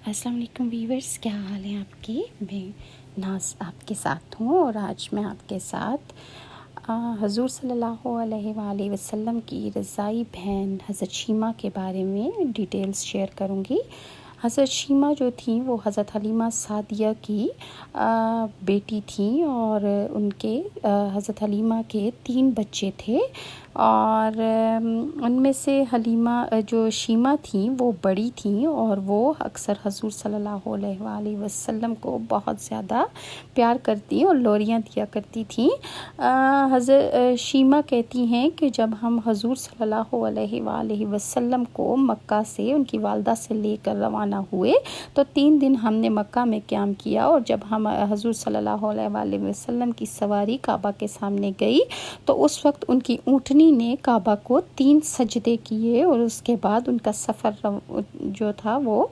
السلام علیکم ویورز، کیا حال ہے آپ کے؟ میں ناز آپ کے ساتھ ہوں، اور آج میں آپ کے ساتھ حضور صلی اللہ علیہ وآلہ وسلم کی رضائی بہن حضرت شیمہ کے بارے میں ڈیٹیلز شیئر کروں گی۔ حضرت شیمہ جو تھیں وہ حضرت حلیمہ سعدیہ کی بیٹی تھیں، اور ان کے حضرت حلیمہ کے 3 بچے تھے، اور ان میں سے حلیمہ جو شیمہ تھیں وہ بڑی تھیں، اور وہ اکثر حضور صلی اللہ علیہ وآلہ وسلم کو بہت زیادہ پیار کرتی اور لوریاں دیا کرتی تھیں۔ حضرت شیمہ کہتی ہیں کہ جب ہم حضور صلی اللہ علیہ وآلہ وسلم کو مکہ سے ان کی والدہ سے لے کر روانہ ہوئے تو 3 دن ہم نے مکہ میں قیام کیا، اور جب ہم حضور صلی اللہ علیہ وآلہ وسلم کی سواری کعبہ کے سامنے گئی تو اس وقت ان کی اونٹنی نے کعبہ کو 3 سجدے کیے، اور اس کے بعد ان کا سفر جو تھا وہ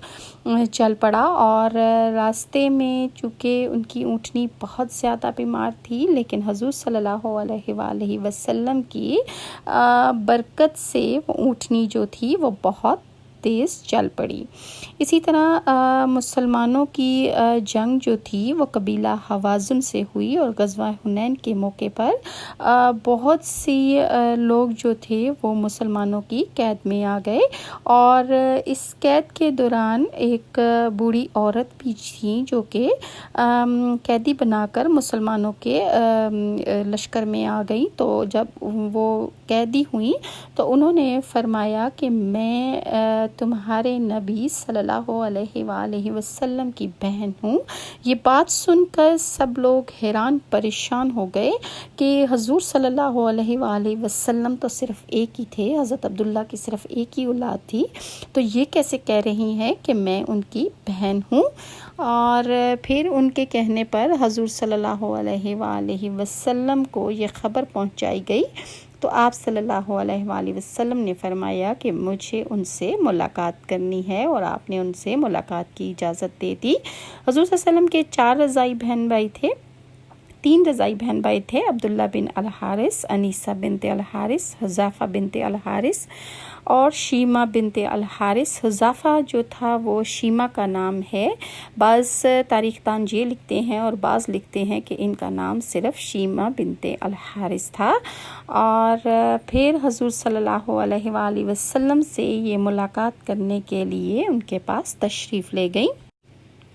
چل پڑا۔ اور راستے میں چونکہ ان کی اونٹنی بہت زیادہ بیمار تھی، لیکن حضور صلی اللہ علیہ وآلہ وسلم کی برکت سے وہ اونٹنی جو تھی وہ بہت تیز چل پڑی۔ اسی طرح مسلمانوں کی جنگ جو تھی وہ قبیلہ حوازن سے ہوئی، اور غزوہ حنین کے موقع پر بہت سی لوگ جو تھے وہ مسلمانوں کی قید میں آ گئے، اور اس قید کے دوران ایک بوڑھی عورت بھی تھی جو کہ قیدی بنا کر مسلمانوں کے لشکر میں آ گئی۔ تو جب وہ قیدی ہوئیں تو انہوں نے فرمایا کہ میں تمہارے نبی صلی اللہ علیہ وآلہ وسلم کی بہن ہوں۔ یہ بات سن کر سب لوگ حیران پریشان ہو گئے کہ حضور صلی اللہ علیہ وآلہ وسلم تو صرف ایک ہی تھے، حضرت عبداللہ کی صرف ایک ہی اولاد تھی، تو یہ کیسے کہہ رہی ہیں کہ میں ان کی بہن ہوں؟ اور پھر ان کے کہنے پر حضور صلی اللہ علیہ وآلہ وسلم کو یہ خبر پہنچائی گئی، تو آپ صلی اللہ علیہ وآلہ وسلم نے فرمایا کہ مجھے ان سے ملاقات کرنی ہے، اور آپ نے ان سے ملاقات کی اجازت دے دی۔ حضور صلی اللہ علیہ وسلم کے 4 رضائی بہن بھائی تھے، 3 رضائی بہن بھائی تھے، عبداللہ بن الحارث، انیسہ بنت الحارث، حذافہ بنت الحارث اور شیمہ بنت الحارث۔ حذافہ جو تھا وہ شیمہ کا نام ہے، بعض تاریخ دان یہ لکھتے ہیں اور بعض لکھتے ہیں کہ ان کا نام صرف شیمہ بنت الحارث تھا۔ اور پھر حضور صلی اللہ علیہ وآلہ وسلم سے یہ ملاقات کرنے کے لیے ان کے پاس تشریف لے گئیں۔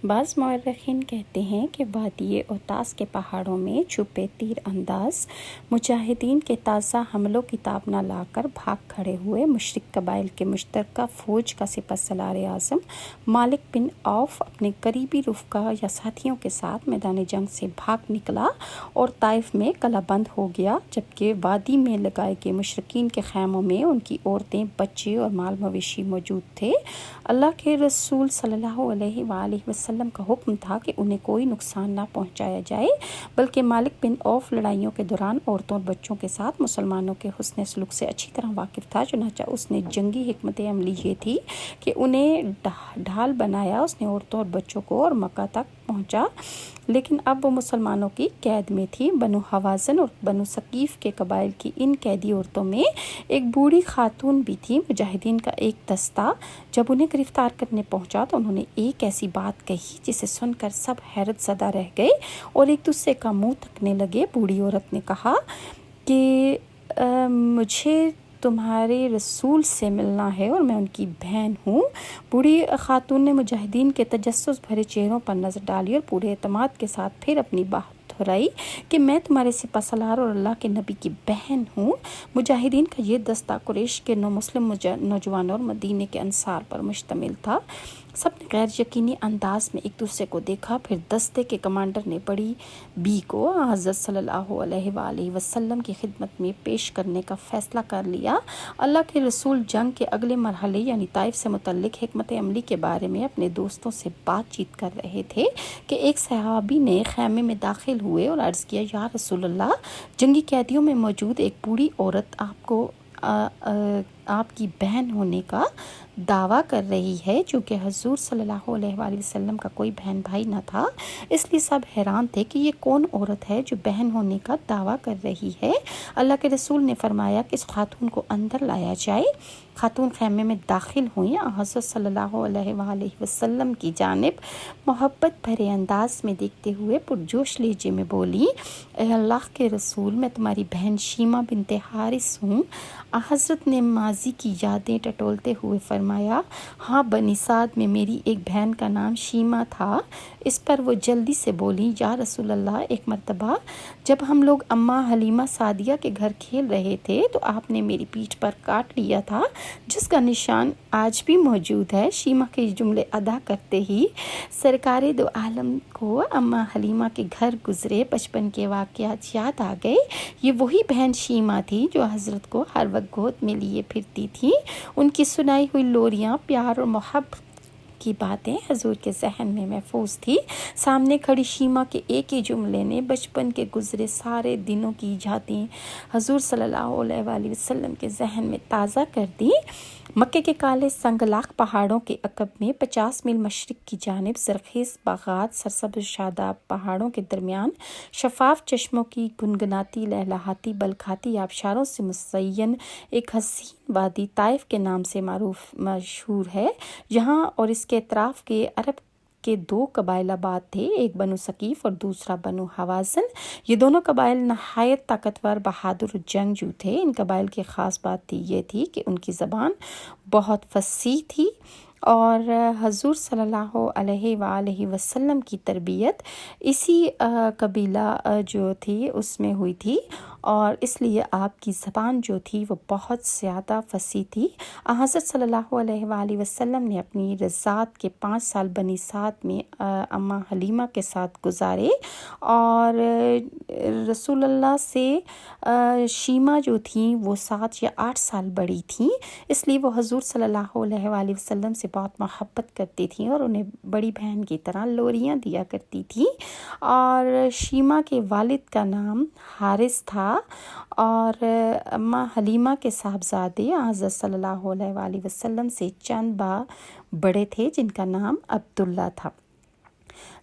بعض مورخین کہتے ہیں کہ وادی اوتاس کے پہاڑوں میں چھپے تیر انداز مجاہدین کے تازہ حمل و کتاب نہ لا کر بھاگ کھڑے ہوئے مشرک قبائل کے مشترکہ فوج کا سپہ سالار اعظم مالک بن عوف اپنے قریبی رفقا یا ساتھیوں کے ساتھ میدان جنگ سے بھاگ نکلا اور طائف میں قلعہ بند ہو گیا، جبکہ وادی میں لگائے گئے مشرکین کے خیموں میں ان کی عورتیں، بچے اور مال مویشی موجود تھے۔ اللہ کے رسول صلی اللہ علیہ وآلہ وسلم کا حکم تھا کہ انہیں کوئی نقصان نہ پہنچایا جائے، بلکہ مالک بن عوف لڑائیوں کے دوران عورتوں اور بچوں کے ساتھ مسلمانوں کے حسن سلوک سے اچھی طرح واقف تھا، چنانچہ اس نے جنگی حکمت عملی یہ تھی کہ انہیں ڈھال بنایا، اس نے عورتوں اور بچوں کو اور مکہ تک پہنچا، لیکن اب وہ مسلمانوں کی قید میں تھی۔ بنو حوازن اور بنو ثقیف کے قبائل کی ان قیدی عورتوں میں ایک بوڑھی خاتون بھی تھی۔ مجاہدین کا ایک دستہ جب انہیں گرفتار کرنے پہنچا تو انہوں نے ایک ایسی بات کہی جسے سن کر سب حیرت زدہ رہ گئے اور ایک دوسرے کا منہ تکنے لگے۔ بوڑھی عورت نے کہا کہ مجھے تمہارے رسول سے ملنا ہے اور میں ان کی بہن ہوں۔ بوڑھی خاتون نے مجاہدین کے تجسس بھرے چہروں پر نظر ڈالی اور پورے اعتماد کے ساتھ پھر اپنی بات دہرائی کہ میں تمہارے سپہ سالار اور اللہ کے نبی کی بہن ہوں۔ مجاہدین کا یہ دستہ قریش کے مسلم نوجوانوں اور مدینے کے انصار پر مشتمل تھا۔ سب نے غیر یقینی انداز میں ایک دوسرے کو دیکھا، پھر دستے کے کمانڈر نے بڑی بی کو حضرت صلی اللہ علیہ وآلہ وسلم کی خدمت میں پیش کرنے کا فیصلہ کر لیا۔ اللہ کے رسول جنگ کے اگلے مرحلے یعنی طائف سے متعلق حکمت عملی کے بارے میں اپنے دوستوں سے بات چیت کر رہے تھے کہ ایک صحابی نے خیمے میں داخل ہوئے اور عرض کیا، یا رسول اللہ، جنگی قیدیوں میں موجود ایک بوڑھی عورت آپ کی بہن ہونے کا دعویٰ کر رہی ہے، چونکہ حضور صلی اللہ علیہ وآلہ وسلم کا کوئی بہن بھائی نہ تھا، اس لیے سب حیران تھے کہ یہ کون عورت ہے جو بہن ہونے کا دعویٰ کر رہی ہے۔ اللہ کے رسول نے فرمایا کہ اس خاتون کو اندر لایا جائے۔ خاتون خیمے میں داخل ہوئیں، حضرت صلی اللہ علیہ وآلہ وسلم کی جانب محبت بھرے انداز میں دیکھتے ہوئے پرجوش لہجے میں بولی، اے اللہ کے رسول، میں تمہاری بہن شیمہ بنت حارث ہوں۔ حضرت نے ماضی کی یادیں ٹٹولتے ہوئے فرمایا، ہاں، بنی سعد میں میری ایک بہن کا نام شیمہ تھا۔ اس پر وہ جلدی سے بولی، یا رسول اللہ، ایک مرتبہ جب ہم لوگ اماں حلیمہ سعدیہ کے گھر کھیل رہے تھے تو آپ نے میری پیٹھ پر کاٹ لیا تھا، جس کا نشان آج بھی موجود ہے۔ شیمہ کے یہ جملے ادا کرتے ہی سرکار دو عالم کو اماں حلیمہ کے گھر گزرے بچپن کے واقعات یاد آ گئے۔ یہ وہی بہن شیمہ تھی جو حضرت کو ہر وقت گود میں لیے پھرتی تھی۔ ان کی سنائی ہوئی لوریاں، پیار اور محبت کی باتیں حضور کے ذہن میں محفوظ تھی۔ سامنے کھڑی شیمہ کے ایک ہی جملے نے بچپن کے گزرے سارے دنوں کی یادیں حضور صلی اللہ علیہ وآلہ وسلم کے ذہن میں تازہ کر دی۔ مکے کے کالے سنگلاخ پہاڑوں کے عقب میں 50 میل مشرق کی جانب زرخیز باغات، سرسبز شاداب پہاڑوں کے درمیان شفاف چشموں کی گنگناتی لہلہاتی بلکھاتی آبشاروں سے مزین ایک حسین وادی طائف کے نام سے مشہور ہے، جہاں اور اس کے اطراف کے عرب کے 2 قبائل آباد تھے، ایک بنو ثقیف اور دوسرا بنو حوازن۔ یہ دونوں قبائل نہایت طاقتور، بہادر اور جنگجو تھے۔ ان قبائل کی خاص بات یہ تھی کہ ان کی زبان بہت فصیح تھی اور حضور صلی اللہ علیہ وآلہ وسلم کی تربیت اسی قبیلہ جو تھی اس میں ہوئی تھی، اور اس لیے آپ کی زبان جو تھی وہ بہت زیادہ فصیح تھی۔ حضرت صلی اللہ علیہ وآلہ وسلم نے اپنی رضاعت کے 5 سال بنی سعد میں اماں حلیمہ کے ساتھ گزارے، اور رسول اللہ سے شیمہ جو تھیں وہ 7 یا 8 سال بڑی تھیں، اس لیے وہ حضور صلی اللہ علیہ وآلہ وسلم سے بہت محبت کرتی تھیں اور انہیں بڑی بہن کی طرح لوریاں دیا کرتی تھیں۔ اور شیمہ کے والد کا نام حارث تھا اور اماں حلیمہ کے صاحبزادے حضرت صلی اللہ علیہ وآلہ وسلم سے چند بڑے تھے جن کا نام عبداللہ تھا۔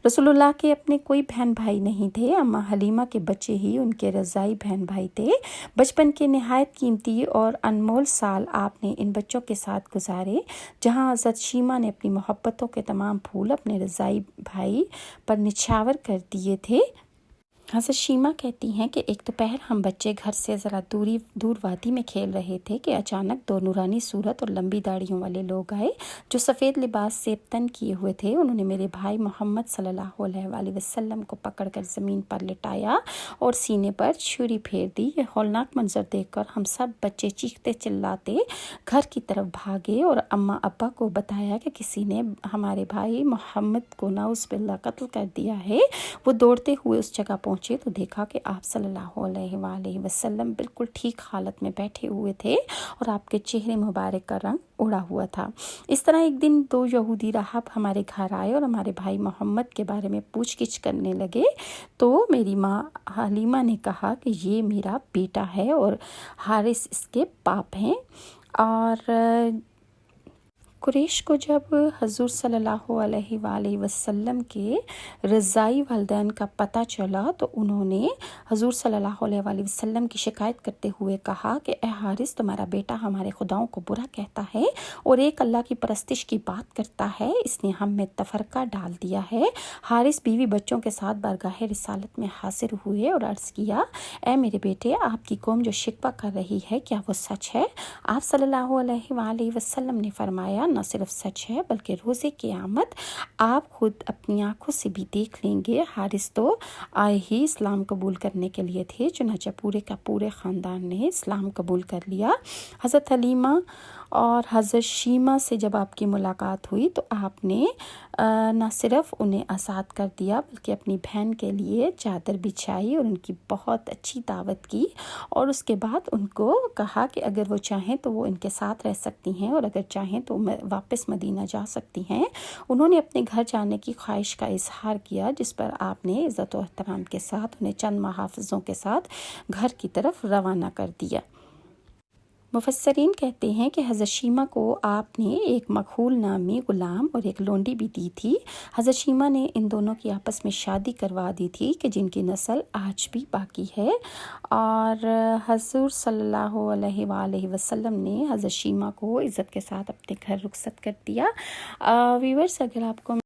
رسول اللہ کے اپنے کوئی بہن بھائی نہیں تھے، اماں حلیمہ کے بچے ہی ان کے رضاعی بہن بھائی تھے۔ بچپن کے نہایت قیمتی اور انمول سال آپ نے ان بچوں کے ساتھ گزارے، جہاں حضرت شیمہ نے اپنی محبتوں کے تمام پھول اپنے رضاعی بھائی پر نچھاور کر دیے تھے۔ حضرت شیمہ کہتی ہیں کہ ایک دوپہر ہم بچے گھر سے ذرا دور وادی میں کھیل رہے تھے کہ اچانک 2 نورانی صورت اور لمبی داڑھیوں والے لوگ آئے جو سفید لباس سے تن کیے ہوئے تھے۔ انہوں نے میرے بھائی محمد صلی اللہ علیہ وآلہ وسلم کو پکڑ کر زمین پر لٹایا اور سینے پر چھری پھیر دی۔ یہ ہولناک منظر دیکھ کر ہم سب بچے چیختے چلاتے گھر کی طرف بھاگے اور اماں ابا کو بتایا کہ کسی نے ہمارے بھائی محمد کو نعوذ باللہ قتل کر دیا ہے۔ وہ دوڑتے ہوئے اس جگہ پہنچے تو دیکھا کہ آپ صلی اللہ علیہ وآلہ وسلم بالکل ٹھیک حالت میں بیٹھے ہوئے تھے اور آپ کے چہرے مبارک کا رنگ اڑا ہوا تھا۔ اس طرح ایک دن 2 یہودی راہب ہمارے گھر آئے اور ہمارے بھائی محمد کے بارے میں پوچھ گچھ کرنے لگے، تو میری ماں حلیمہ نے کہا کہ یہ میرا بیٹا ہے اور حارث اس کے باپ ہیں۔ اور قریش کو جب حضور صلی اللہ علیہ وآلہ وسلم کے رضاعی والدین کا پتہ چلا تو انہوں نے حضور صلی اللہ علیہ وآلہ وسلم کی شکایت کرتے ہوئے کہا کہ اے حارث، تمہارا بیٹا ہمارے خداؤں کو برا کہتا ہے اور ایک اللہ کی پرستش کی بات کرتا ہے، اس نے ہم میں تفرقہ ڈال دیا ہے۔ حارث بیوی بچوں کے ساتھ بارگاہ رسالت میں حاضر ہوئے اور عرض کیا، اے میرے بیٹے، آپ کی قوم جو شکوہ کر رہی ہے کیا وہ سچ ہے؟ آپ صلی اللہ علیہ وآلہ وسلم نے فرمایا، نہ صرف سچ ہے بلکہ روز قیامت آپ خود اپنی آنکھوں سے بھی دیکھ لیں گے۔ حارث تو آئے ہی اسلام قبول کرنے کے لیے تھے، چنانچہ پورے کا پورے خاندان نے اسلام قبول کر لیا۔ حضرت حلیمہ اور حضرت شیمہ سے جب آپ کی ملاقات ہوئی تو آپ نے نہ صرف انہیں آزاد کر دیا بلکہ اپنی بہن کے لیے چادر بچھائی اور ان کی بہت اچھی دعوت کی، اور اس کے بعد ان کو کہا کہ اگر وہ چاہیں تو وہ ان کے ساتھ رہ سکتی ہیں اور اگر چاہیں تو واپس مدینہ جا سکتی ہیں۔ انہوں نے اپنے گھر جانے کی خواہش کا اظہار کیا، جس پر آپ نے عزت و احترام کے ساتھ انہیں چند محافظوں کے ساتھ گھر کی طرف روانہ کر دیا۔ مفسرین کہتے ہیں کہ حضرت شیمہ کو آپ نے ایک مکحول نامی غلام اور ایک لونڈی بھی دی تھی۔ حضرت شیمہ نے ان دونوں کی آپس میں شادی کروا دی تھی کہ جن کی نسل آج بھی باقی ہے، اور حضور صلی اللہ علیہ وآلہ وسلم نے حضرت شیمہ کو عزت کے ساتھ اپنے گھر رخصت کر دیا۔ ویورز، اگر آپ کو